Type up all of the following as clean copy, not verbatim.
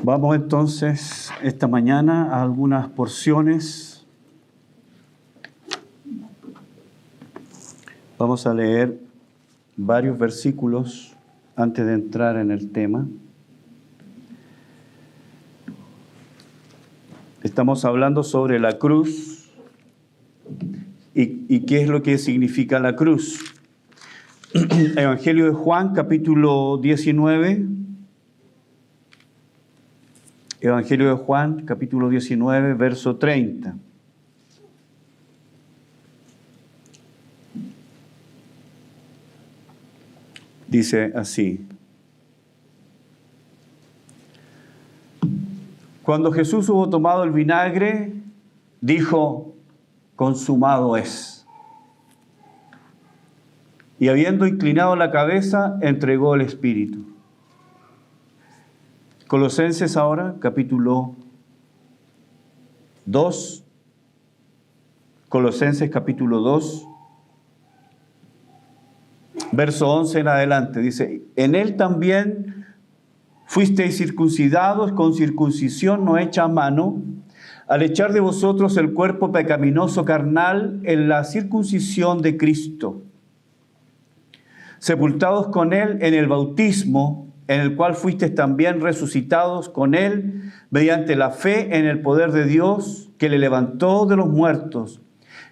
Vamos entonces esta mañana a algunas porciones. Vamos a leer varios versículos antes de entrar en el tema. Estamos hablando sobre la cruz y qué es lo que significa la cruz. Evangelio de Juan, capítulo 19. Evangelio de Juan, capítulo 19, verso 30. Dice así: Cuando Jesús hubo tomado el vinagre, dijo: consumado es. Y habiendo inclinado la cabeza, entregó el Espíritu. Colosenses ahora, capítulo 2. Colosenses capítulo 2, verso 11 en adelante. Dice: en él también fuisteis circuncidados con circuncisión no hecha a mano, al echar de vosotros el cuerpo pecaminoso carnal en la circuncisión de Cristo, sepultados con él en el bautismo, en el cual fuisteis también resucitados con él mediante la fe en el poder de Dios que le levantó de los muertos.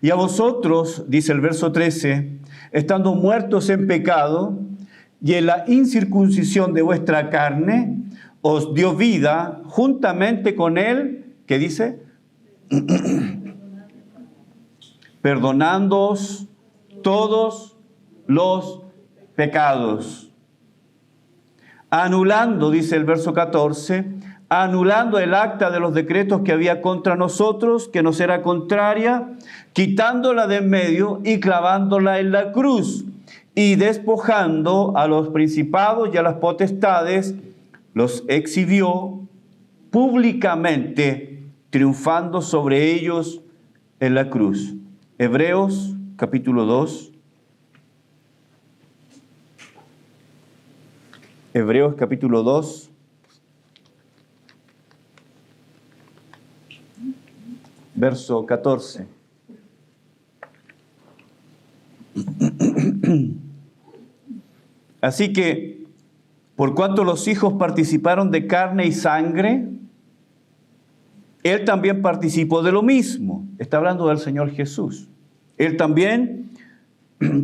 Y a vosotros, dice el verso 13, estando muertos en pecado y en la incircuncisión de vuestra carne, os dio vida juntamente con él, ¿qué dice? Perdonándoos todos los pecados. Anulando, dice el verso 14, anulando el acta de los decretos que había contra nosotros, que nos era contraria, quitándola de en medio y clavándola en la cruz, y despojando a los principados y a las potestades, los exhibió públicamente, triunfando sobre ellos en la cruz. Hebreos capítulo 2. Hebreos capítulo 2, verso 14. Así que, por cuanto los hijos participaron de carne y sangre, él también participó de lo mismo. Está hablando del Señor Jesús. Él también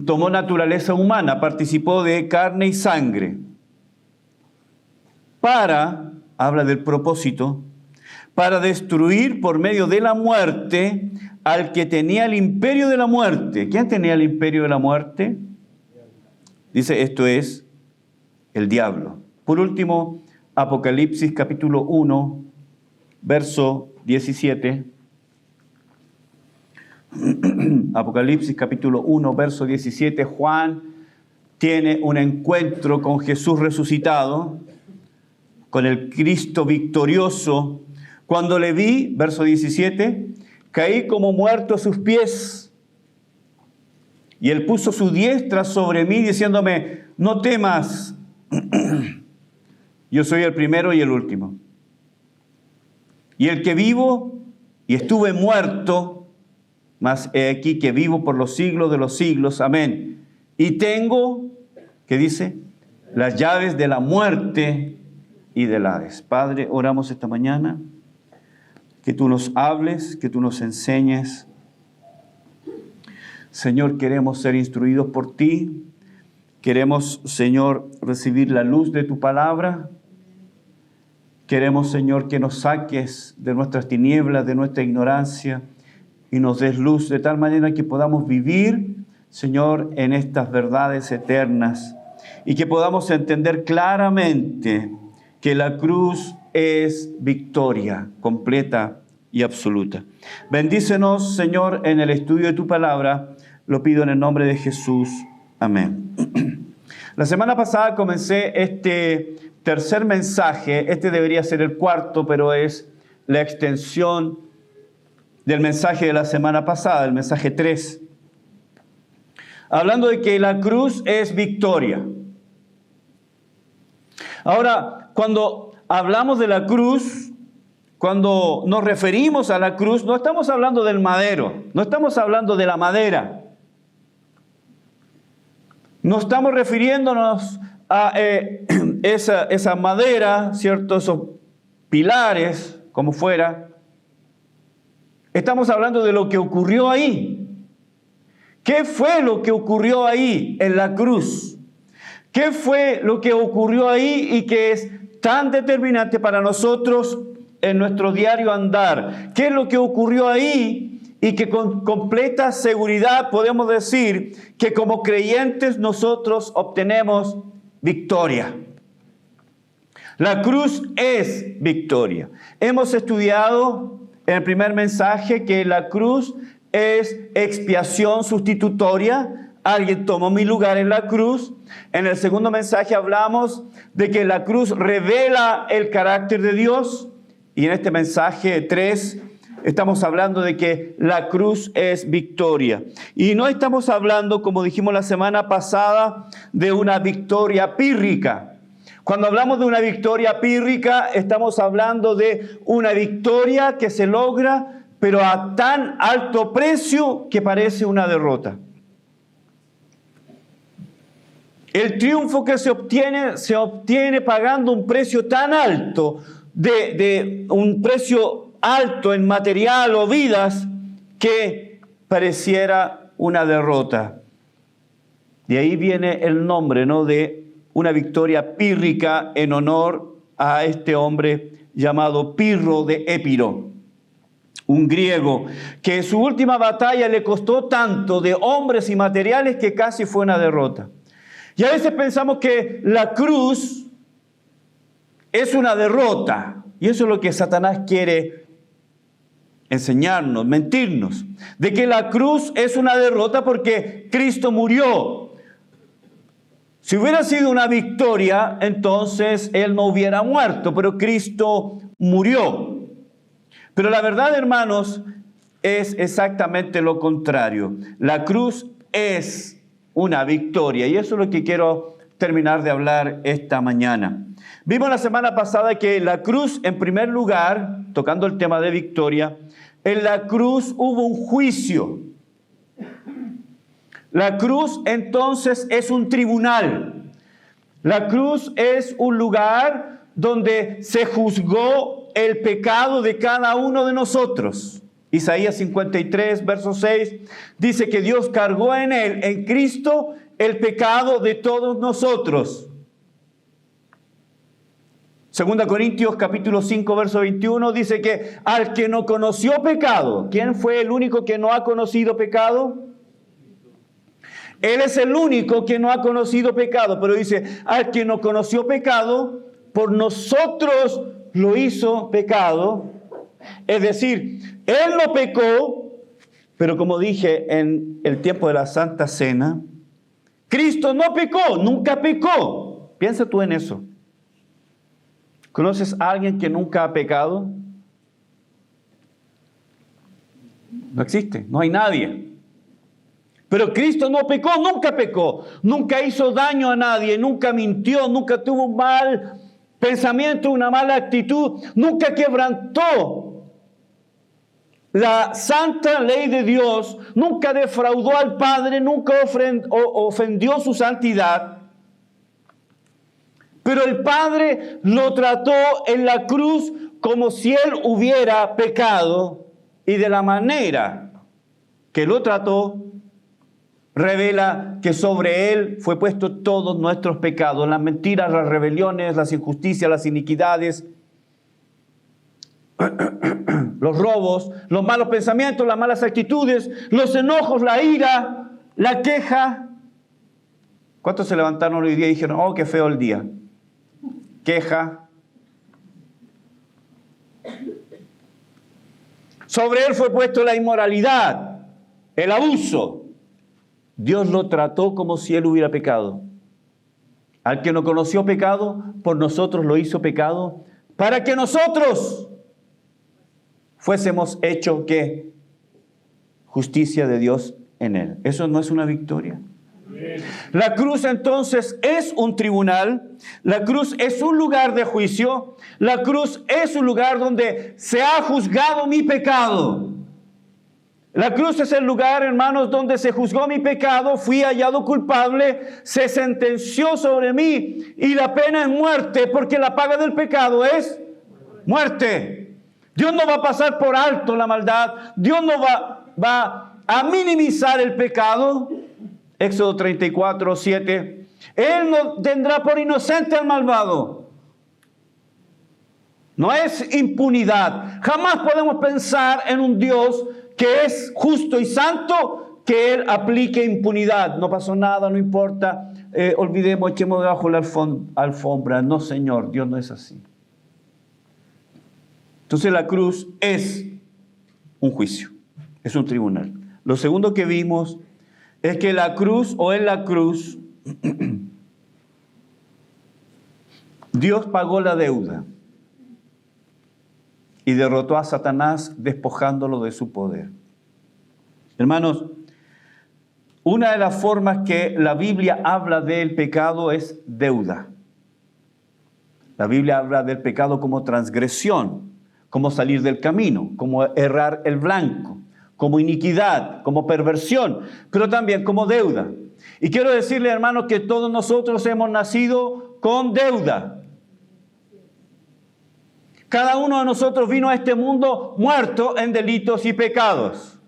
tomó naturaleza humana, participó de carne y sangre. Habla del propósito, para destruir por medio de la muerte al que tenía el imperio de la muerte. ¿Quién tenía el imperio de la muerte? Dice, esto es el diablo. Por último, Apocalipsis capítulo 1, verso 17. Apocalipsis capítulo 1, verso 17. Juan tiene un encuentro con Jesús resucitado, con el Cristo victorioso. Cuando le vi, verso 17, caí como muerto a sus pies. Y él puso su diestra sobre mí, diciéndome: no temas, yo soy el primero y el último. Y el que vivo y estuve muerto, mas he aquí que vivo por los siglos de los siglos. Amén. Y tengo, ¿qué dice? Las llaves de la muerte y del Hades. Padre, oramos esta mañana, que tú nos hables, que tú nos enseñes. Señor, queremos ser instruidos por ti. Queremos, Señor, recibir la luz de tu palabra. Queremos, Señor, que nos saques de nuestras tinieblas, de nuestra ignorancia, y nos des luz de tal manera que podamos vivir, Señor, en estas verdades eternas, y que podamos entender claramente que la cruz es victoria completa y absoluta. Bendícenos, Señor, en el estudio de tu palabra. Lo pido en el nombre de Jesús. Amén. La semana pasada comencé este tercer mensaje. Este debería ser el cuarto, pero es la extensión del mensaje de la semana pasada, el mensaje 3. Hablando de que la cruz es victoria. Ahora, cuando hablamos de la cruz, cuando nos referimos a la cruz, no estamos hablando del madero, no estamos hablando de la madera. No estamos refiriéndonos a esa madera, ¿cierto? Esos pilares, como fuera. Estamos hablando de lo que ocurrió ahí. ¿Qué fue lo que ocurrió ahí en la cruz? ¿Qué fue lo que ocurrió ahí y que es tan determinante para nosotros en nuestro diario andar? ¿Qué es lo que ocurrió ahí y que con completa seguridad podemos decir que como creyentes nosotros obtenemos victoria? La cruz es victoria. Hemos estudiado en el primer mensaje que la cruz es expiación sustitutoria. Alguien tomó mi lugar en la cruz. En el segundo mensaje hablamos de que la cruz revela el carácter de Dios. Y en este mensaje 3 estamos hablando de que la cruz es victoria. Y no estamos hablando, como dijimos la semana pasada, de una victoria pírrica. Cuando hablamos de una victoria pírrica, estamos hablando de una victoria que se logra, pero a tan alto precio que parece una derrota. El triunfo que se obtiene pagando un precio tan alto, de un precio alto en material o vidas, que pareciera una derrota. De ahí viene el nombre, ¿no?, de una victoria pírrica en honor a este hombre llamado Pirro de Épiro, un griego que en su última batalla le costó tanto de hombres y materiales que casi fue una derrota. Y a veces pensamos que la cruz es una derrota, y eso es lo que Satanás quiere enseñarnos, mentirnos, de que la cruz es una derrota porque Cristo murió. Si hubiera sido una victoria, entonces Él no hubiera muerto, pero Cristo murió. Pero la verdad, hermanos, es exactamente lo contrario. La cruz es una victoria, y eso es lo que quiero terminar de hablar esta mañana. Vimos la semana pasada que la cruz, en primer lugar, tocando el tema de victoria, en la cruz hubo un juicio. La cruz entonces es un tribunal. La cruz es un lugar donde se juzgó el pecado de cada uno de nosotros. Isaías 53, verso 6, dice que Dios cargó en él, en Cristo, el pecado de todos nosotros. 2 Corintios capítulo 5, verso 21, dice que al que no conoció pecado, ¿quién fue el único que no ha conocido pecado? Él es el único que no ha conocido pecado, pero dice, al que no conoció pecado, por nosotros lo hizo pecado. Es decir, Él no pecó, pero como dije en el tiempo de la Santa Cena, Cristo no pecó, nunca pecó. Piensa tú en eso. ¿Conoces a alguien que nunca ha pecado? No existe, no hay nadie. Pero Cristo no pecó, nunca hizo daño a nadie, nunca mintió, nunca tuvo un mal pensamiento, una mala actitud, nunca quebrantó la santa ley de Dios, nunca defraudó al Padre, nunca ofendió su santidad. Pero el Padre lo trató en la cruz como si Él hubiera pecado, y de la manera que lo trató, revela que sobre Él fue puesto todos nuestros pecados, las mentiras, las rebeliones, las injusticias, las iniquidades, los robos, los malos pensamientos, las malas actitudes, los enojos, la ira, la queja. ¿Cuántos se levantaron hoy día y dijeron, oh, qué feo el día? Queja. Sobre Él fue puesto la inmoralidad, el abuso. Dios lo trató como si Él hubiera pecado. Al que no conoció pecado, por nosotros lo hizo pecado, para que nosotros fuésemos hechos, ¿qué? Justicia de Dios en Él. ¿Eso no es una victoria? La cruz entonces es un tribunal, la cruz es un lugar de juicio, la cruz es un lugar donde se ha juzgado mi pecado. La cruz es el lugar, hermanos, donde se juzgó mi pecado, fui hallado culpable, se sentenció sobre mí y la pena es muerte, porque la paga del pecado es muerte. Dios no va a pasar por alto la maldad, Dios no va a minimizar el pecado. Éxodo 34, 7. Él no tendrá por inocente al malvado. No es impunidad. Jamás podemos pensar en un Dios que es justo y santo, que Él aplique impunidad. No pasó nada, no importa, olvidemos, echemos debajo la alfombra. No, Señor, Dios no es así. Entonces la cruz es un juicio, es un tribunal. Lo segundo que vimos es que la cruz, o en la cruz, Dios pagó la deuda y derrotó a Satanás despojándolo de su poder. Hermanos, una de las formas que la Biblia habla del pecado es deuda. La Biblia habla del pecado como transgresión, como salir del camino, como errar el blanco, como iniquidad, como perversión, pero también como deuda. Y quiero decirle, hermanos, que todos nosotros hemos nacido con deuda. Cada uno de nosotros vino a este mundo muerto en delitos y pecados.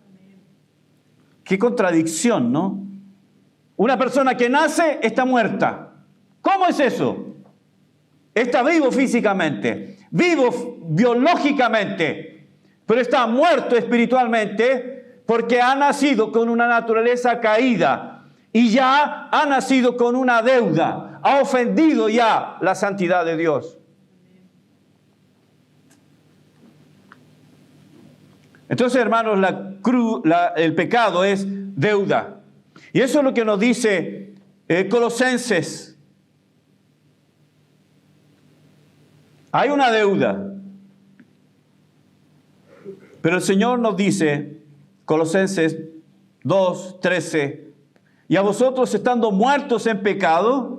Qué contradicción, ¿no? Una persona que nace está muerta. ¿Cómo es eso? Está vivo físicamente, vivo biológicamente, pero está muerto espiritualmente porque ha nacido con una naturaleza caída y ya ha nacido con una deuda, ha ofendido ya la santidad de Dios. Entonces, hermanos, el pecado es deuda. Y eso es lo que nos dice Colosenses. Hay una deuda. Pero el Señor nos dice, Colosenses 2:13, y a vosotros estando muertos en pecado,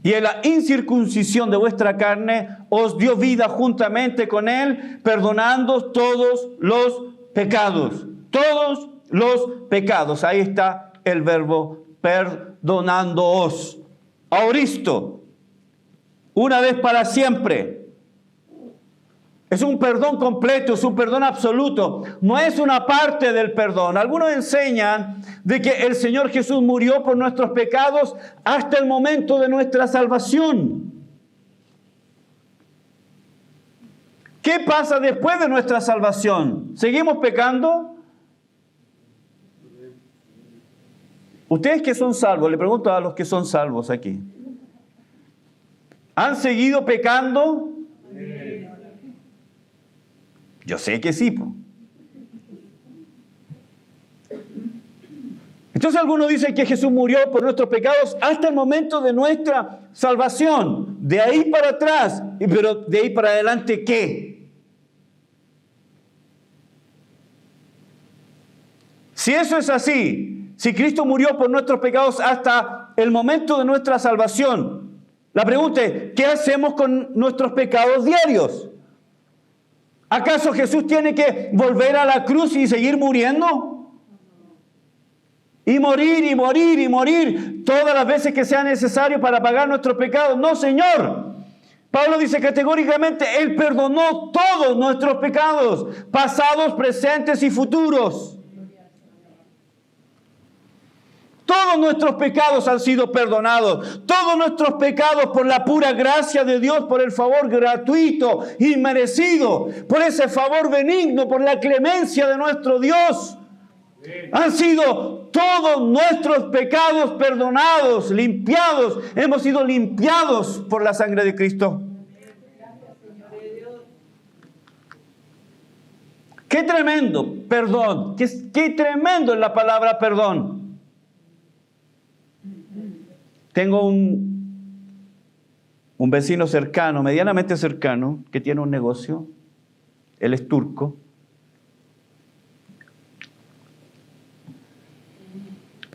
y en la incircuncisión de vuestra carne, os dio vida juntamente con Él, perdonando todos los pecados. Todos los pecados. Ahí está el verbo perdonándoos. Aoristo. Una vez para siempre. Es un perdón completo, es un perdón absoluto. No es una parte del perdón. Algunos enseñan de que el Señor Jesús murió por nuestros pecados hasta el momento de nuestra salvación. ¿Qué pasa después de nuestra salvación? ¿Seguimos pecando? Ustedes que son salvos, le pregunto a los que son salvos aquí. ¿Han seguido pecando? Yo sé que sí. Entonces algunos dicen que Jesús murió por nuestros pecados hasta el momento de nuestra salvación. De ahí para atrás, pero de ahí para adelante, ¿qué? Si eso es así, si Cristo murió por nuestros pecados hasta el momento de nuestra salvación, la pregunta es, ¿qué hacemos con nuestros pecados diarios? ¿Acaso Jesús tiene que volver a la cruz y seguir muriendo? Y morir, y morir, y morir todas las veces que sea necesario para pagar nuestros pecados. No, Señor. Pablo dice categóricamente, Él perdonó todos nuestros pecados, pasados, presentes y futuros. Todos nuestros pecados han sido perdonados. Todos nuestros pecados por la pura gracia de Dios, por el favor gratuito, inmerecido, por ese favor benigno, por la clemencia de nuestro Dios. Han sido todos nuestros pecados perdonados, limpiados. Hemos sido limpiados por la sangre de Cristo. Qué tremendo, perdón. Qué tremendo es la palabra perdón. Tengo un vecino cercano, medianamente cercano, que tiene un negocio. Él es turco.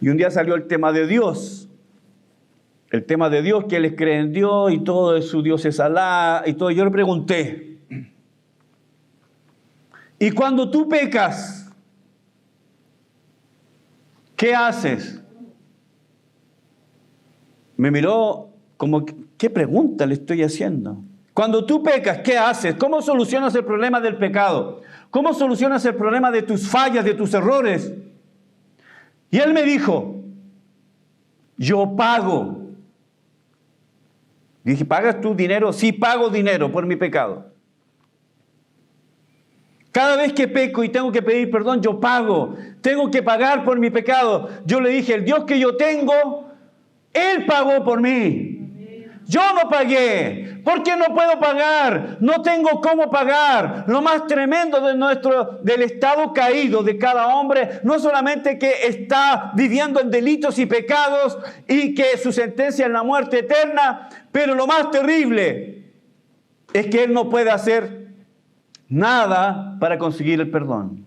Y un día salió el tema de Dios. El tema de Dios, que él cree en Dios y todo su Dios es Alá y todo. Yo le pregunté, ¿y cuando tú pecas, qué haces? Me miró como, ¿qué pregunta le estoy haciendo? Cuando tú pecas, ¿qué haces? ¿Cómo solucionas el problema del pecado? ¿Cómo solucionas el problema de tus fallas, de tus errores? Y él me dijo, yo pago. Dije, ¿pagas tú dinero? Sí, pago dinero por mi pecado. Cada vez que peco y tengo que pedir perdón, yo pago. Tengo que pagar por mi pecado. Yo le dije, el Dios que yo tengo, Él pagó por mí. Yo no pagué. ¿Por qué no puedo pagar? No tengo cómo pagar. Lo más tremendo del estado caído de cada hombre, no solamente que está viviendo en delitos y pecados y que su sentencia es la muerte eterna, pero lo más terrible es que él no puede hacer nada para conseguir el perdón.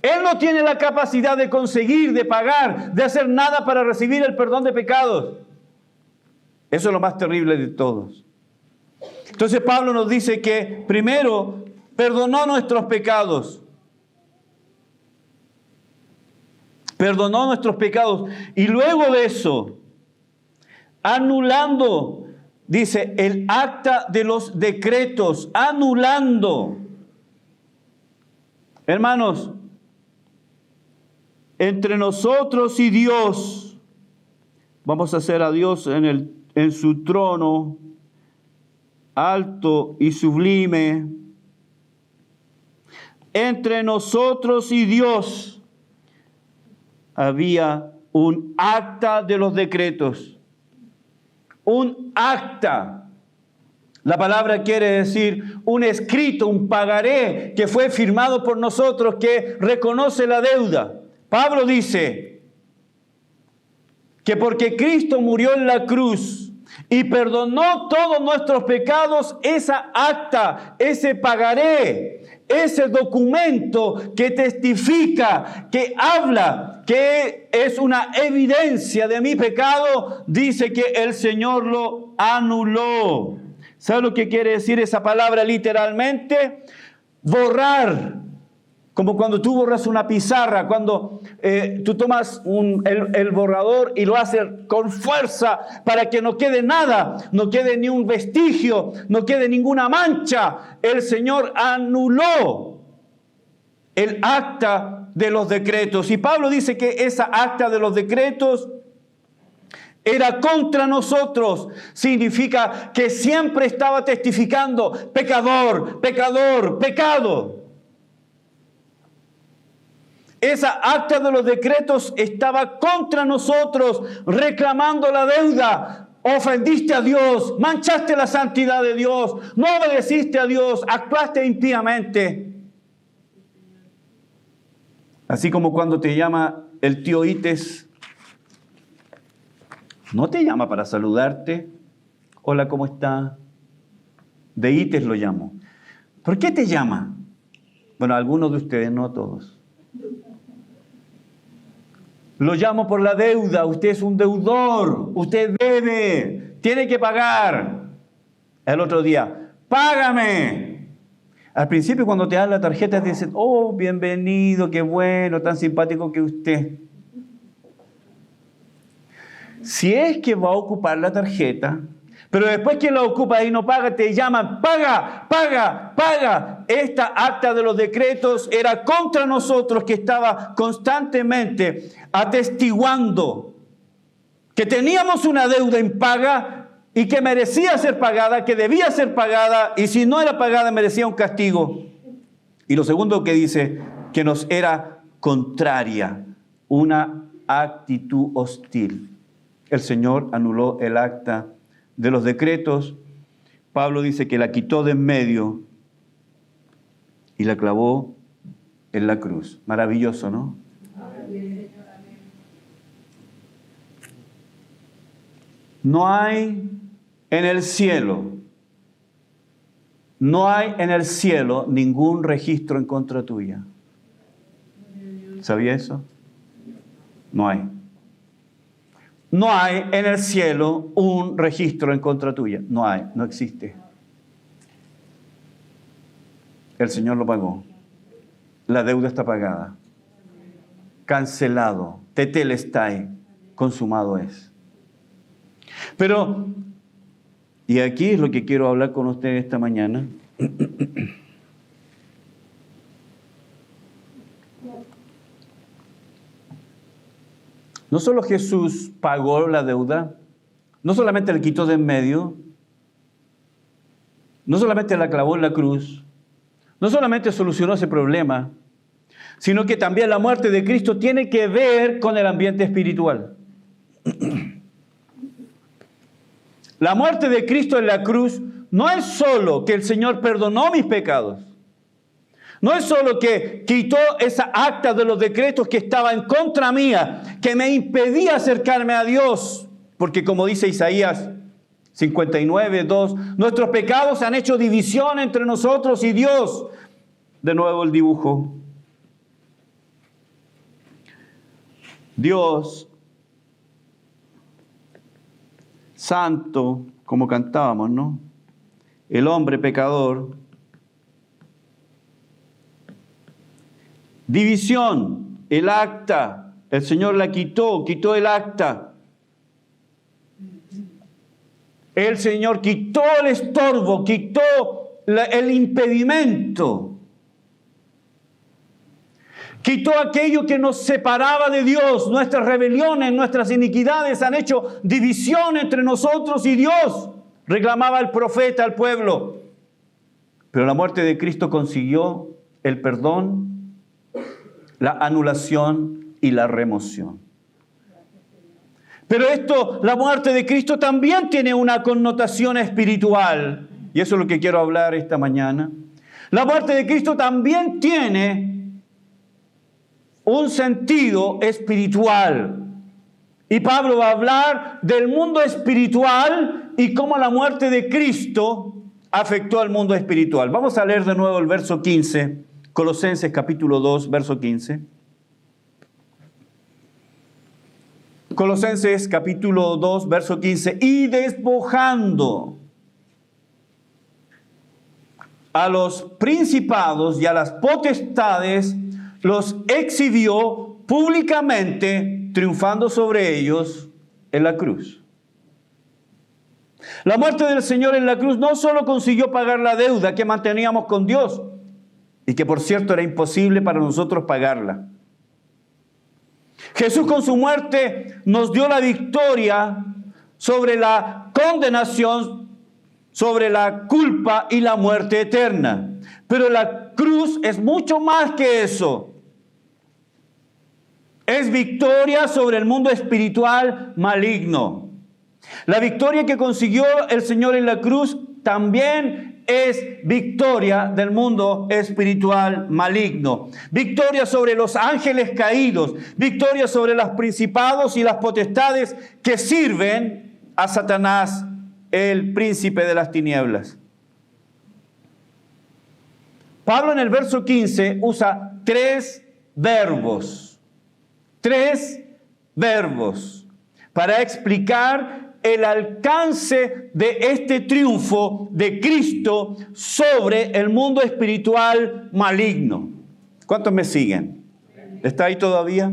Él no tiene la capacidad de conseguir, de pagar, de hacer nada para recibir el perdón de pecados. Eso es lo más terrible de todos. Entonces Pablo nos dice que primero perdonó nuestros pecados. Perdonó nuestros pecados. Y luego de eso, anulando, dice, el acta de los decretos, anulando. Hermanos, entre nosotros y Dios, vamos a hacer a Dios en su trono, alto y sublime. Entre nosotros y Dios había un acta de los decretos. Un acta. La palabra quiere decir un escrito, un pagaré que fue firmado por nosotros, que reconoce la deuda. Pablo dice que porque Cristo murió en la cruz y perdonó todos nuestros pecados, esa acta, ese pagaré, ese documento que testifica, que habla, que es una evidencia de mi pecado, dice que el Señor lo anuló. ¿Sabe lo que quiere decir esa palabra literalmente? Borrar. Como cuando tú borras una pizarra, cuando tú tomas el borrador y lo haces con fuerza para que no quede nada, no quede ni un vestigio, no quede ninguna mancha. El Señor anuló el acta de los decretos. Y Pablo dice que esa acta de los decretos era contra nosotros. Significa que siempre estaba testificando, pecador, pecador, pecado. Esa acta de los decretos estaba contra nosotros, reclamando la deuda. Ofendiste a Dios, manchaste la santidad de Dios, no obedeciste a Dios, actuaste impíamente. Así como cuando te llama el tío Ites, no te llama para saludarte. Hola, ¿cómo está? De Ites lo llamo. ¿Por qué te llama? Bueno, algunos de ustedes, no todos. Lo llamo por la deuda. Usted es un deudor. Usted debe. Tiene que pagar. El otro día, págame. Al principio cuando te dan la tarjeta te dicen, oh, bienvenido, qué bueno, tan simpático que usted. Si es que va a ocupar la tarjeta, pero después que la ocupa y no paga, te llaman, paga, paga, paga. Esta acta de los decretos era contra nosotros, que estaba constantemente atestiguando que teníamos una deuda impaga y que merecía ser pagada, que debía ser pagada, y si no era pagada merecía un castigo. Y lo segundo que dice, que nos era contraria, una actitud hostil. El Señor anuló el acta de los decretos. Pablo dice que la quitó de en medio y la clavó en la cruz. Maravilloso, ¿no? No hay en el cielo, no hay en el cielo ningún registro en contra tuya. ¿Sabía eso? No hay. No hay en el cielo un registro en contra tuya. No hay, no existe. El Señor lo pagó. La deuda está pagada. Cancelado. Tetelestai. Consumado es. Pero, y aquí es lo que quiero hablar con ustedes esta mañana. No solo Jesús pagó la deuda, no solamente la quitó de en medio, no solamente la clavó en la cruz, no solamente solucionó ese problema, sino que también la muerte de Cristo tiene que ver con el ambiente espiritual. La muerte de Cristo en la cruz no es solo que el Señor perdonó mis pecados. No es solo que quitó esa acta de los decretos que estaba en contra mía, que me impedía acercarme a Dios. Porque como dice Isaías 59:2, nuestros pecados han hecho división entre nosotros y Dios. De nuevo el dibujo. Dios santo, como cantábamos, ¿no? El hombre pecador. División, el acta. El Señor la quitó el acta. El Señor quitó el estorbo, quitó el impedimento. Quitó aquello que nos separaba de Dios. Nuestras rebeliones, nuestras iniquidades han hecho división entre nosotros y Dios. Reclamaba el profeta al pueblo. Pero la muerte de Cristo consiguió el perdón, la anulación y la remoción. Pero la muerte de Cristo también tiene una connotación espiritual. Y eso es lo que quiero hablar esta mañana. La muerte de Cristo también tiene un sentido espiritual. Y Pablo va a hablar del mundo espiritual y cómo la muerte de Cristo afectó al mundo espiritual. Vamos a leer de nuevo el verso 15, Colosenses capítulo 2, verso 15. Colosenses capítulo 2, verso 15. Y despojando a los principados y a las potestades, los exhibió públicamente, triunfando sobre ellos en la cruz. La muerte del Señor en la cruz no solo consiguió pagar la deuda que manteníamos con Dios, y que por cierto era imposible para nosotros pagarla. Jesús con su muerte nos dio la victoria sobre la condenación, sobre la culpa y la muerte eterna. Pero la cruz es mucho más que eso. Es victoria sobre el mundo espiritual maligno. La victoria que consiguió el Señor en la cruz también es victoria del mundo espiritual maligno. Victoria sobre los ángeles caídos. Victoria sobre los principados y las potestades que sirven a Satanás, el príncipe de las tinieblas. Pablo en el verso 15 usa tres verbos para explicar el alcance de este triunfo de Cristo sobre el mundo espiritual maligno. ¿Cuántos me siguen? ¿Está ahí todavía?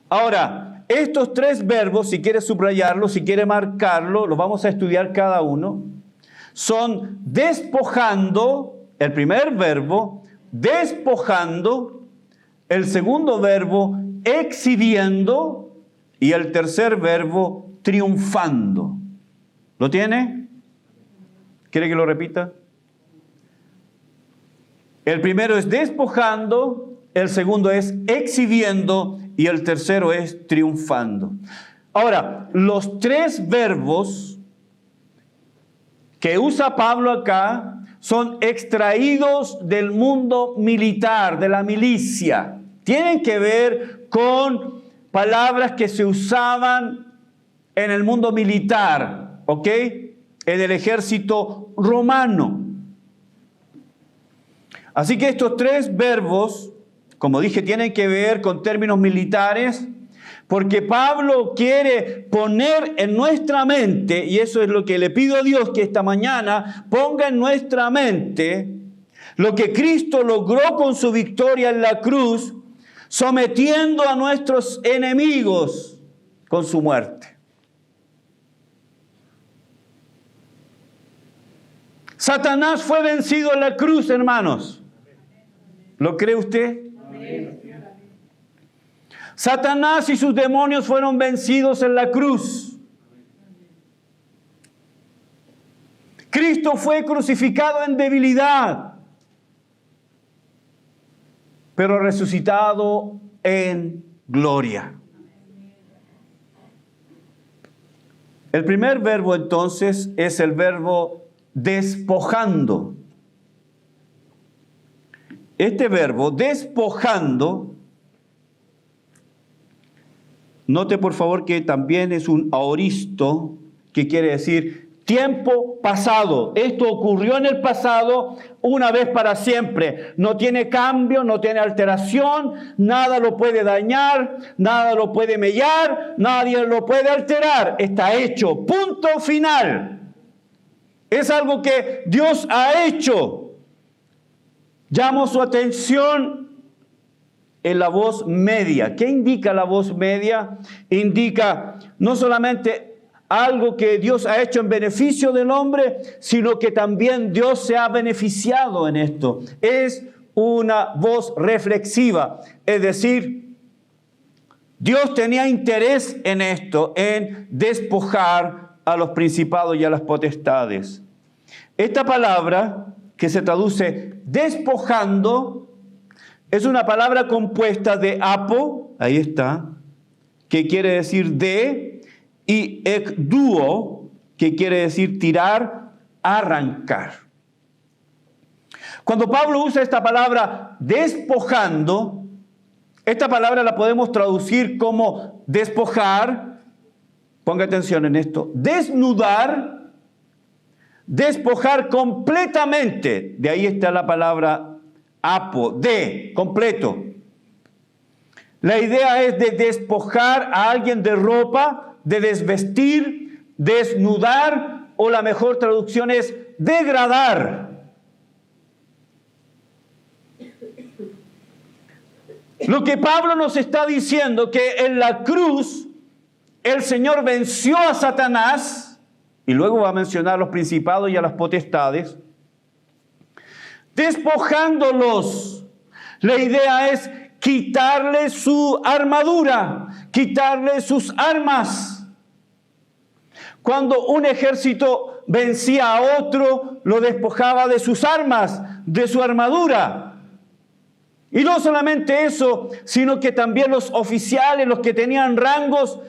Ahora, estos tres verbos, si quiere subrayarlo, si quiere marcarlo, los vamos a estudiar cada uno. Son despojando, el primer verbo, despojando, el segundo verbo, exhibiendo, y el tercer verbo, triunfando. ¿Lo tiene? ¿Quiere que lo repita? El primero es despojando, el segundo es exhibiendo y el tercero es triunfando. Ahora, los tres verbos que usa Pablo acá son extraídos del mundo militar, de la milicia. Tienen que ver con palabras que se usaban en el mundo militar, ¿ok? En el ejército romano. Así que estos tres verbos como dije, tienen que ver con términos militares, porque Pablo quiere poner en nuestra mente, y eso es lo que le pido a Dios que esta mañana ponga en nuestra mente, lo que Cristo logró con su victoria en la cruz, sometiendo a nuestros enemigos con su muerte. Satanás fue vencido en la cruz, hermanos. ¿Lo cree usted? Satanás y sus demonios fueron vencidos en la cruz. Cristo fue crucificado en debilidad, pero resucitado en gloria. El primer verbo entonces es el verbo despojando. Este verbo, despojando, note por favor que también es un aoristo, que quiere decir tiempo pasado. Esto ocurrió en el pasado una vez para siempre. No tiene cambio, no tiene alteración, nada lo puede dañar, nada lo puede mellar, nadie lo puede alterar. Está hecho, punto final. Es algo que Dios ha hecho. Llamo su atención en la voz media. ¿Qué indica la voz media? Indica no solamente algo que Dios ha hecho en beneficio del hombre, sino que también Dios se ha beneficiado en esto. Es una voz reflexiva, es decir, Dios tenía interés en esto, en despojar a los principados y a las potestades. Esta palabra, que se traduce despojando, es una palabra compuesta de apo, ahí está, que quiere decir de, y ekduo, que quiere decir tirar, arrancar. Cuando Pablo usa esta palabra despojando, esta palabra la podemos traducir como despojar, ponga atención en esto, desnudar, despojar completamente, de ahí está la palabra apo, de, completo. La idea es de despojar a alguien de ropa, de desvestir, desnudar, o la mejor traducción es degradar. Lo que Pablo nos está diciendo, que en la cruz el Señor venció a Satanás, y luego va a mencionar a los principados y a las potestades, despojándolos. La idea es quitarle su armadura, quitarle sus armas. Cuando un ejército vencía a otro, lo despojaba de sus armas, de su armadura. Y no solamente eso, sino que también los oficiales, los que tenían rangos,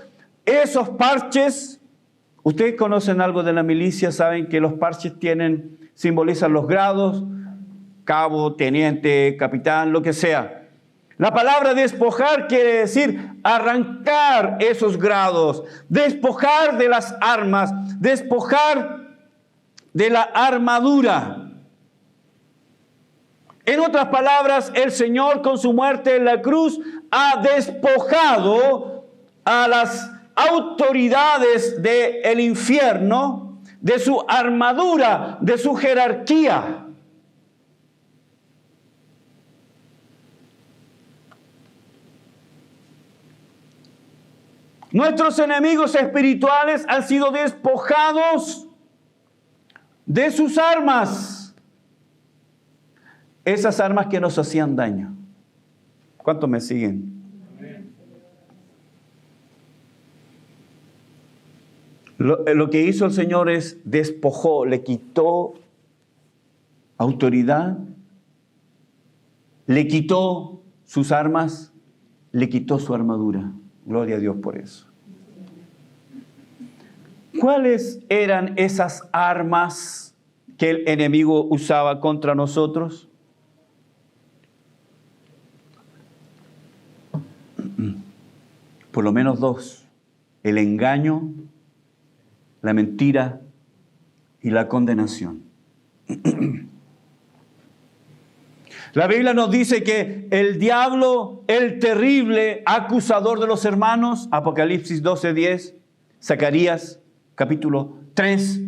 esos parches. Ustedes conocen algo de la milicia, saben que los parches simbolizan los grados, cabo, teniente, capitán, lo que sea. La palabra despojar quiere decir arrancar esos grados, despojar de las armas, despojar de la armadura. En otras palabras, el Señor con su muerte en la cruz ha despojado a las autoridades del infierno de su armadura, de su jerarquía. Nuestros enemigos espirituales han sido despojados de sus armas. Esas armas que nos hacían daño. ¿Cuántos me siguen? Lo que hizo el Señor es despojó, le quitó autoridad, le quitó sus armas, le quitó su armadura. Gloria a Dios por eso. ¿Cuáles eran esas armas que el enemigo usaba contra nosotros? Por lo menos dos: el engaño, la mentira y la condenación. La Biblia nos dice que el diablo, el terrible acusador de los hermanos, Apocalipsis 12:10, Zacarías capítulo 3.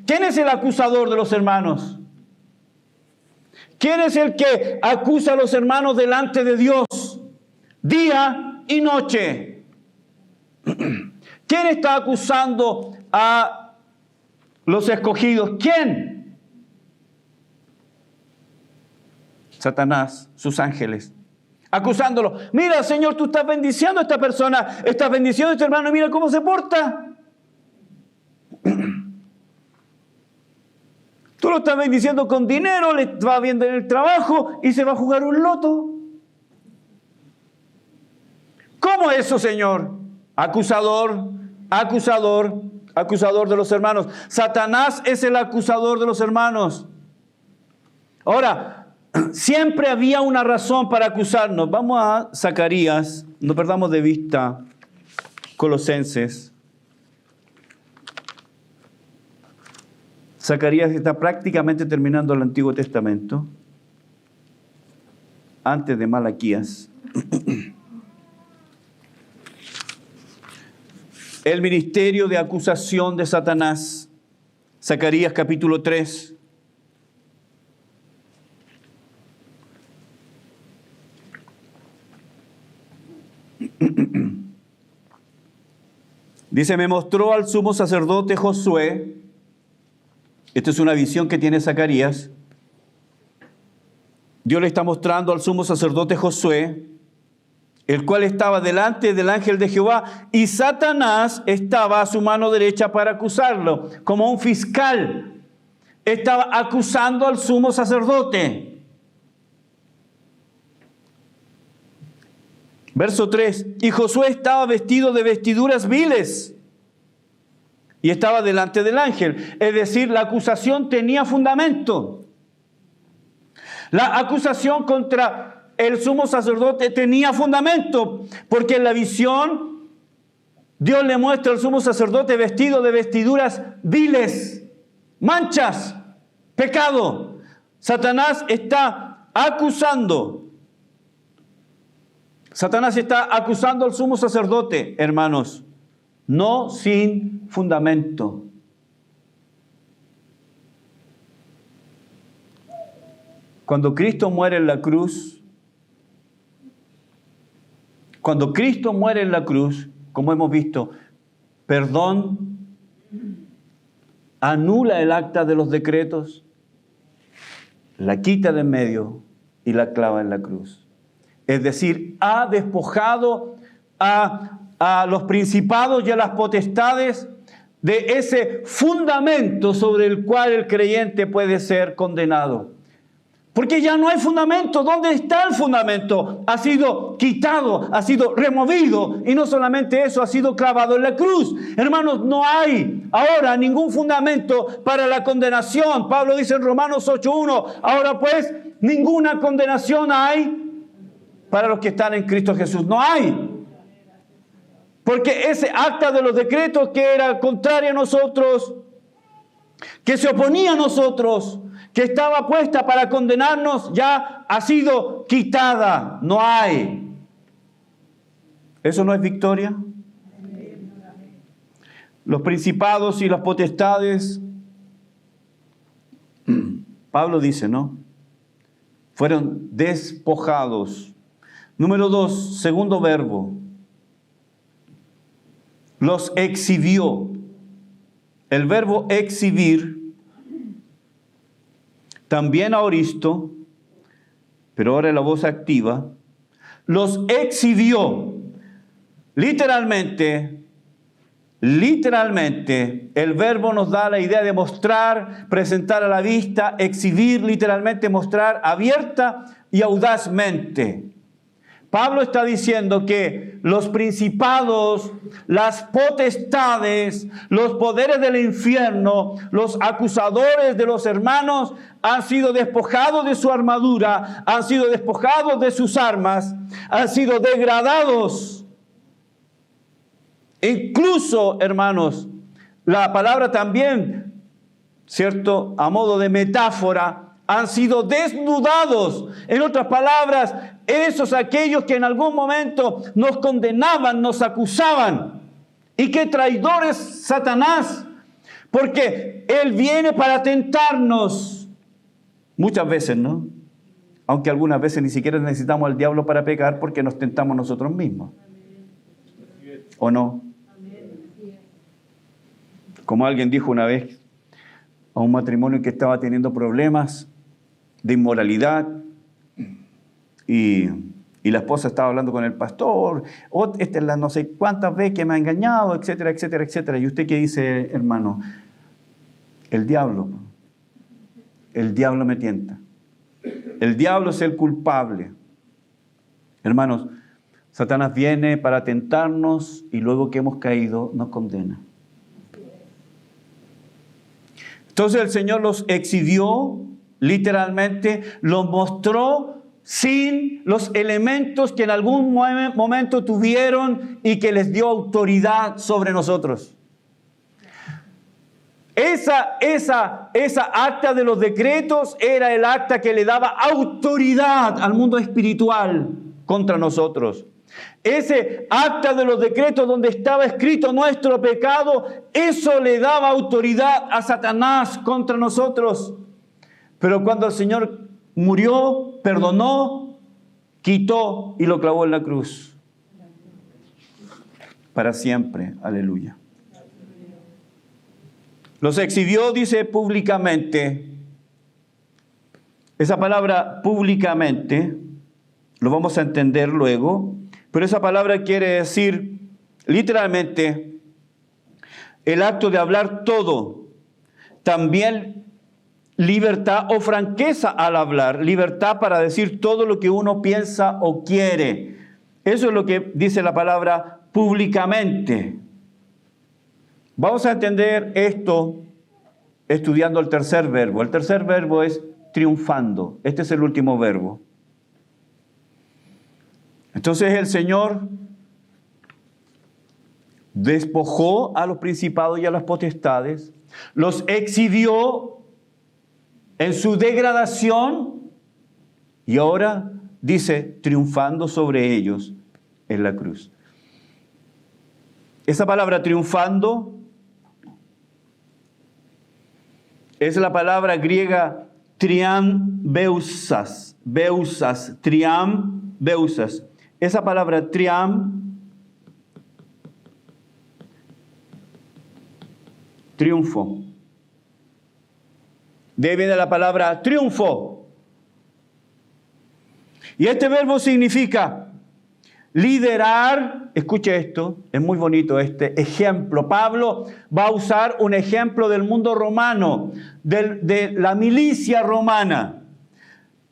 ¿Quién es el acusador de los hermanos? ¿Quién es el que acusa a los hermanos delante de Dios día y noche? ¿Quién está acusando a los escogidos? ¿Quién? Satanás, sus ángeles, acusándolo. Mira, Señor, tú estás bendiciendo a esta persona, estás bendiciendo a este hermano, mira cómo se porta. Tú lo estás bendiciendo con dinero, le va bien en el trabajo y se va a jugar un loto. ¿Cómo eso, Señor? Acusador, acusador, acusador de los hermanos. Satanás es el acusador de los hermanos. Ahora, siempre había una razón para acusarnos. Vamos a Zacarías, no perdamos de vista Colosenses. Zacarías está prácticamente terminando el Antiguo Testamento, antes de Malaquías. El ministerio de acusación de Satanás, Zacarías capítulo 3. Dice, me mostró al sumo sacerdote Josué. Esta es una visión que tiene Zacarías. Dios le está mostrando al sumo sacerdote Josué, el cual estaba delante del ángel de Jehová, y Satanás estaba a su mano derecha para acusarlo, como un fiscal. Estaba acusando al sumo sacerdote. Verso 3, y Josué estaba vestido de vestiduras viles, y estaba delante del ángel. Es decir, la acusación tenía fundamento. La acusación contra el sumo sacerdote tenía fundamento, porque en la visión Dios le muestra al sumo sacerdote vestido de vestiduras viles, manchas, pecado. Satanás está acusando. Satanás está acusando al sumo sacerdote, hermanos, no sin fundamento. Cuando Cristo muere en la cruz, como hemos visto, perdón, anula el acta de los decretos, la quita de en medio y la clava en la cruz. Es decir, ha despojado a los principados y a las potestades de ese fundamento sobre el cual el creyente puede ser condenado. Porque ya no hay fundamento. ¿Dónde está el fundamento? Ha sido quitado, ha sido removido, y no solamente eso, ha sido clavado en la cruz. Hermanos, no hay ahora ningún fundamento para la condenación. Pablo dice en Romanos 8:1, ahora pues ninguna condenación hay para los que están en Cristo Jesús. No hay. Porque ese acta de los decretos que era contraria a nosotros, que se oponía a nosotros, que estaba puesta para condenarnos, ya ha sido quitada. No hay. ¿Eso no es victoria? Los principados y las potestades, Pablo dice, ¿no? Fueron despojados. Número 2, segundo verbo. Los exhibió. El verbo exhibir, también aoristo, pero ahora la voz activa, los exhibió. Literalmente, el verbo nos da la idea de mostrar, presentar a la vista, exhibir, literalmente mostrar abierta y audazmente. Pablo está diciendo que los principados, las potestades, los poderes del infierno, los acusadores de los hermanos han sido despojados de su armadura, han sido despojados de sus armas, han sido degradados. Incluso, hermanos, la palabra también, ¿cierto?, a modo de metáfora, han sido desnudados. En otras palabras, aquellos que en algún momento nos condenaban, nos acusaban. Y qué traidor es Satanás, porque él viene para tentarnos. Muchas veces, ¿no? Aunque algunas veces ni siquiera necesitamos al diablo para pecar porque nos tentamos nosotros mismos. ¿O no? Como alguien dijo una vez a un matrimonio que estaba teniendo problemas de inmoralidad y la esposa estaba hablando con el pastor, esta es la no sé cuántas veces que me ha engañado, etcétera, etcétera, etcétera. ¿Y usted qué dice, hermano? El diablo me tienta. El diablo es el culpable. Hermanos, Satanás viene para tentarnos y luego que hemos caído nos condena. Entonces el Señor los exhibió, literalmente, los mostró sin los elementos que en algún momento tuvieron y que les dio autoridad sobre nosotros. Esa acta de los decretos era el acta que le daba autoridad al mundo espiritual contra nosotros. Ese acta de los decretos donde estaba escrito nuestro pecado, eso le daba autoridad a Satanás contra nosotros. Pero cuando el Señor murió, perdonó, quitó y lo clavó en la cruz. Para siempre, aleluya. Los exhibió, dice, públicamente. Esa palabra públicamente, lo vamos a entender luego, pero esa palabra quiere decir literalmente el acto de hablar todo. También libertad o franqueza al hablar, libertad para decir todo lo que uno piensa o quiere. Eso es lo que dice la palabra públicamente. Vamos a entender esto estudiando el tercer verbo. El tercer verbo es triunfando. Este es el último verbo. Entonces el Señor despojó a los principados y a las potestades, los exhibió en su degradación y ahora dice triunfando sobre ellos en la cruz. Esa palabra triunfando es la palabra griega triambeusas, triambeusas. Esa palabra triunfo. De ahí viene la palabra triunfo. Y este verbo significa liderar. Escuche esto, es muy bonito este ejemplo. Pablo va a usar un ejemplo del mundo romano, de la milicia romana.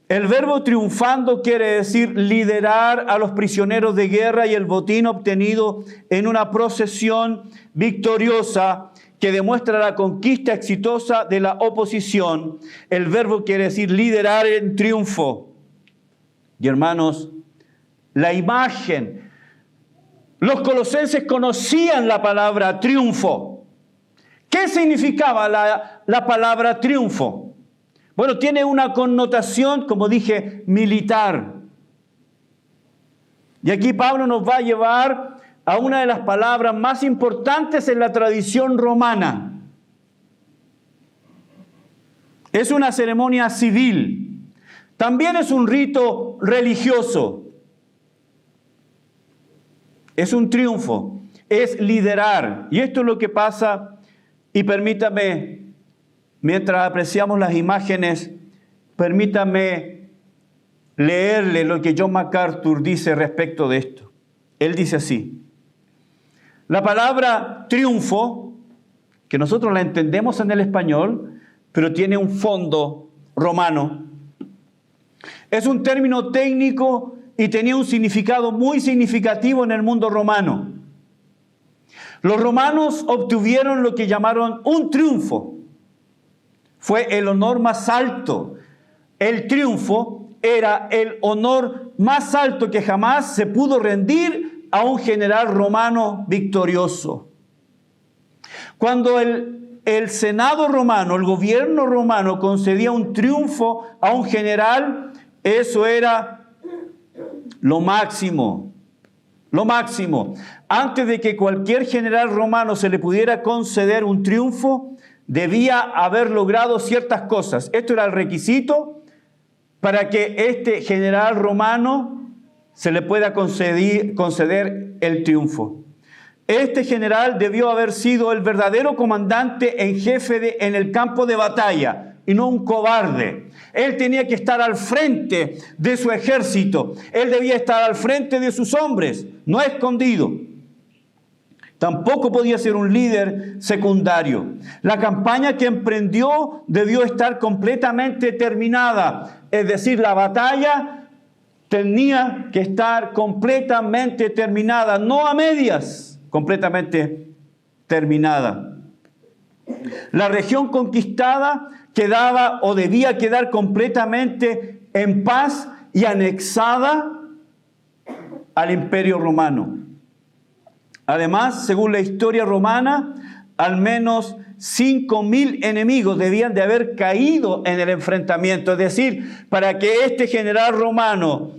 El verbo triunfando quiere decir liderar a los prisioneros de guerra y el botín obtenido en una procesión victoriosa que demuestra la conquista exitosa de la oposición. El verbo quiere decir liderar en triunfo. Y hermanos, la imagen, los colosenses conocían la palabra triunfo. ¿Qué significaba la palabra triunfo? Bueno, tiene una connotación, como dije, militar. Y aquí Pablo nos va a llevar a una de las palabras más importantes en la tradición romana. Es una ceremonia civil. También es un rito religioso. Es un triunfo. Es liderar. Y esto es lo que pasa. Y permítame, mientras apreciamos las imágenes, permítame leerle lo que John MacArthur dice respecto de esto. Él dice así: la palabra triunfo, que nosotros la entendemos en el español, pero tiene un fondo romano, es un término técnico y tenía un significado muy significativo en el mundo romano. Los romanos obtuvieron lo que llamaron un triunfo. Fue el honor más alto. El triunfo era el honor más alto que jamás se pudo rendir a un general romano victorioso. Cuando el el Senado romano, el gobierno romano concedía un triunfo a un general, eso era lo máximo. Lo máximo. Antes de que cualquier general romano se le pudiera conceder un triunfo, debía haber logrado ciertas cosas. Esto era el requisito para que este general romano se le pueda conceder el triunfo. Este general debió haber sido el verdadero comandante en jefe en el campo de batalla y no un cobarde. Él tenía que estar al frente de su ejército. Él debía estar al frente de sus hombres, no escondido. Tampoco podía ser un líder secundario. La campaña que emprendió debió estar completamente terminada. Es decir, la batalla tenía que estar completamente terminada, no a medias. Completamente terminada. La región conquistada quedaba o debía quedar completamente en paz y anexada al Imperio Romano. Además, según la historia romana, al menos 5.000 enemigos debían de haber caído en el enfrentamiento. Es decir, para que este general romano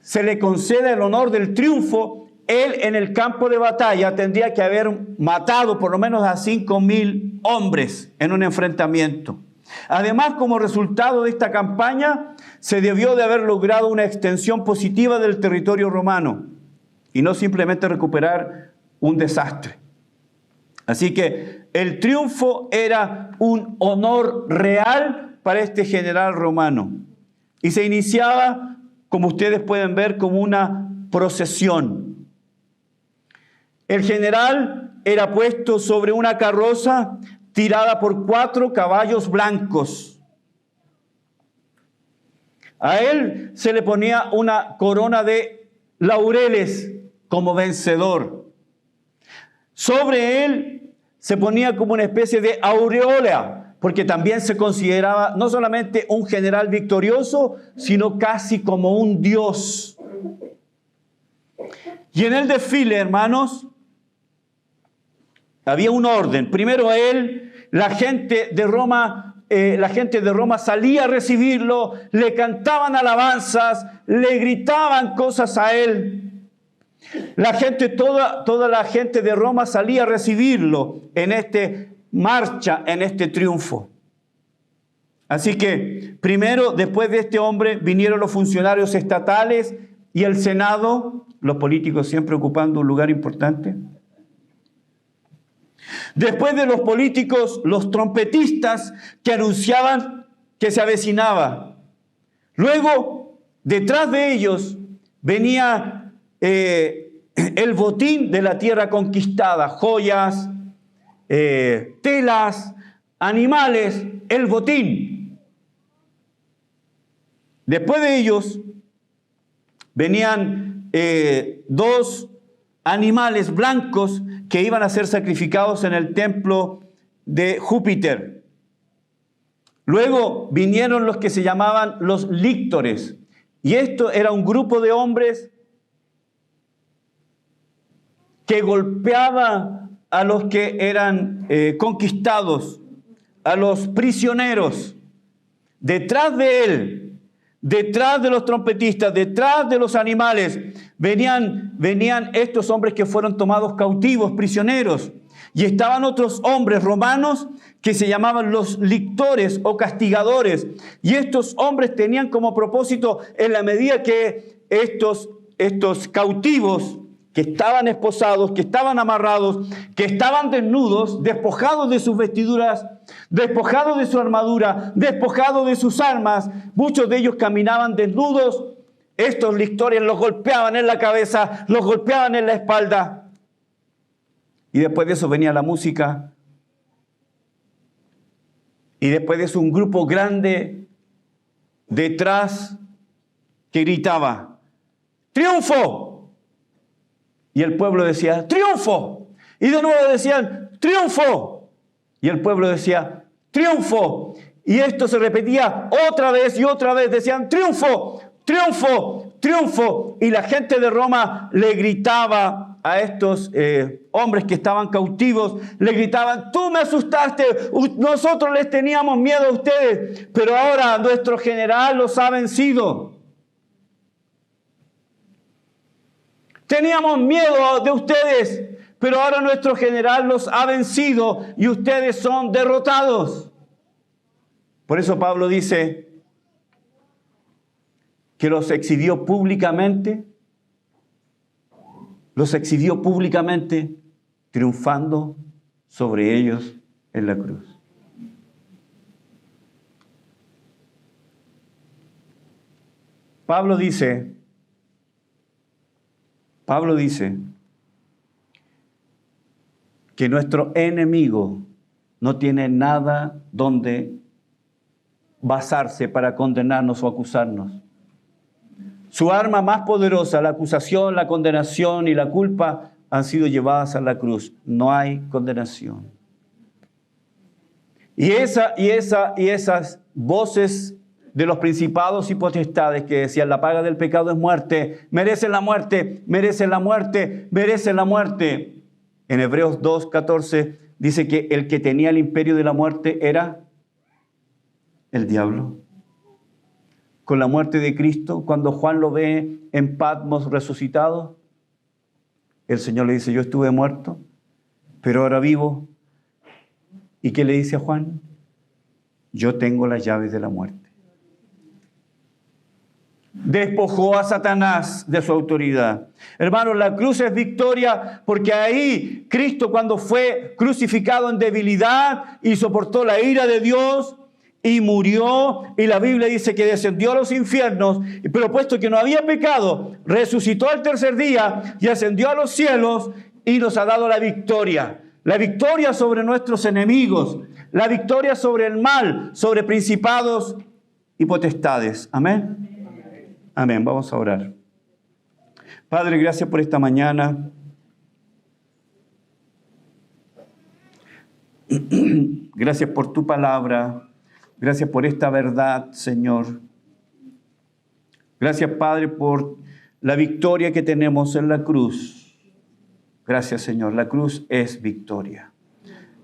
se le conceda el honor del triunfo, él en el campo de batalla tendría que haber matado por lo menos a 5.000 hombres en un enfrentamiento. Además, como resultado de esta campaña, se debió de haber logrado una extensión positiva del territorio romano y no simplemente recuperar un desastre. Así que el triunfo era un honor real para este general romano y se iniciaba, como ustedes pueden ver, como una procesión. El general era puesto sobre una carroza tirada por 4 caballos blancos. A él se le ponía una corona de laureles como vencedor. Sobre él se ponía como una especie de aureola, porque también se consideraba no solamente un general victorioso, sino casi como un dios. Y en el desfile, hermanos, había un orden. Primero él, la gente de Roma salía a recibirlo, le cantaban alabanzas, le gritaban cosas a él. La gente, toda la gente de Roma salía a recibirlo en esta marcha, en este triunfo. Así que primero, después de este hombre, vinieron los funcionarios estatales y el Senado, los políticos siempre ocupando un lugar importante. Después de los políticos, los trompetistas que anunciaban que se avecinaba. Luego, detrás de ellos, venía el botín de la tierra conquistada, joyas, telas, animales, el botín. Después de ellos, venían 2 animales blancos que iban a ser sacrificados en el templo de Júpiter. Luego vinieron los que se llamaban los líctores. Y esto era un grupo de hombres que golpeaba a los que eran conquistados, a los prisioneros. Detrás de él, detrás de los trompetistas, detrás de los animales, venían estos hombres que fueron tomados cautivos, prisioneros. Y estaban otros hombres romanos que se llamaban los lictores o castigadores. Y estos hombres tenían como propósito, en la medida que estos cautivos que estaban esposados, que estaban amarrados, que estaban desnudos, despojados de sus vestiduras, despojados de su armadura, despojados de sus armas, muchos de ellos caminaban desnudos. Estos lictores los golpeaban en la cabeza, los golpeaban en la espalda. Y después de eso venía la música. Y después de eso un grupo grande detrás que gritaba: ¡triunfo! Y el pueblo decía: ¡triunfo! Y de nuevo decían: ¡triunfo! Y el pueblo decía: ¡triunfo! Y esto se repetía otra vez y otra vez. Decían: ¡triunfo! ¡Triunfo! ¡Triunfo! Y la gente de Roma le gritaba a estos hombres que estaban cautivos, le gritaban: tú me asustaste, nosotros les teníamos miedo a ustedes, pero ahora nuestro general los ha vencido. Teníamos miedo de ustedes, pero ahora nuestro general los ha vencido y ustedes son derrotados. Por eso Pablo dice que los exhibió públicamente, triunfando sobre ellos en la cruz. Pablo dice que nuestro enemigo no tiene nada donde basarse para condenarnos o acusarnos. Su arma más poderosa, la acusación, la condenación y la culpa, han sido llevadas a la cruz. No hay condenación. Y esas voces de los principados y potestades que decían: la paga del pecado es muerte, merecen la muerte, merecen la muerte, merecen la muerte. En Hebreos 2:14 dice que el que tenía el imperio de la muerte era el diablo. Con la muerte de Cristo, cuando Juan lo ve en Patmos resucitado, el Señor le dice: yo estuve muerto, pero ahora vivo. ¿Y qué le dice a Juan? Yo tengo las llaves de la muerte. Despojó a Satanás de su autoridad. Hermanos, la cruz es victoria, porque ahí Cristo, cuando fue crucificado en debilidad y soportó la ira de Dios y murió, y la Biblia dice que descendió a los infiernos, pero puesto que no había pecado, resucitó al tercer día y ascendió a los cielos y nos ha dado la victoria. La victoria sobre nuestros enemigos, la victoria sobre el mal, sobre principados y potestades. Amén. Amén. Vamos a orar. Padre, gracias por esta mañana. Gracias por tu palabra. Gracias por esta verdad, Señor. Gracias, Padre, por la victoria que tenemos en la cruz. Gracias, Señor. La cruz es victoria.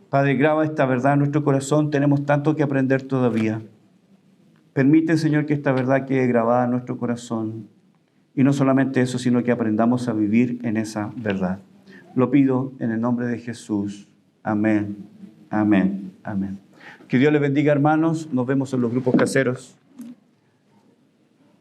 Padre, graba esta verdad en nuestro corazón. Tenemos tanto que aprender todavía. Permite, Señor, que esta verdad quede grabada en nuestro corazón. Y no solamente eso, sino que aprendamos a vivir en esa verdad. Lo pido en el nombre de Jesús. Amén. Amén. Amén. Que Dios les bendiga, hermanos. Nos vemos en los grupos caseros.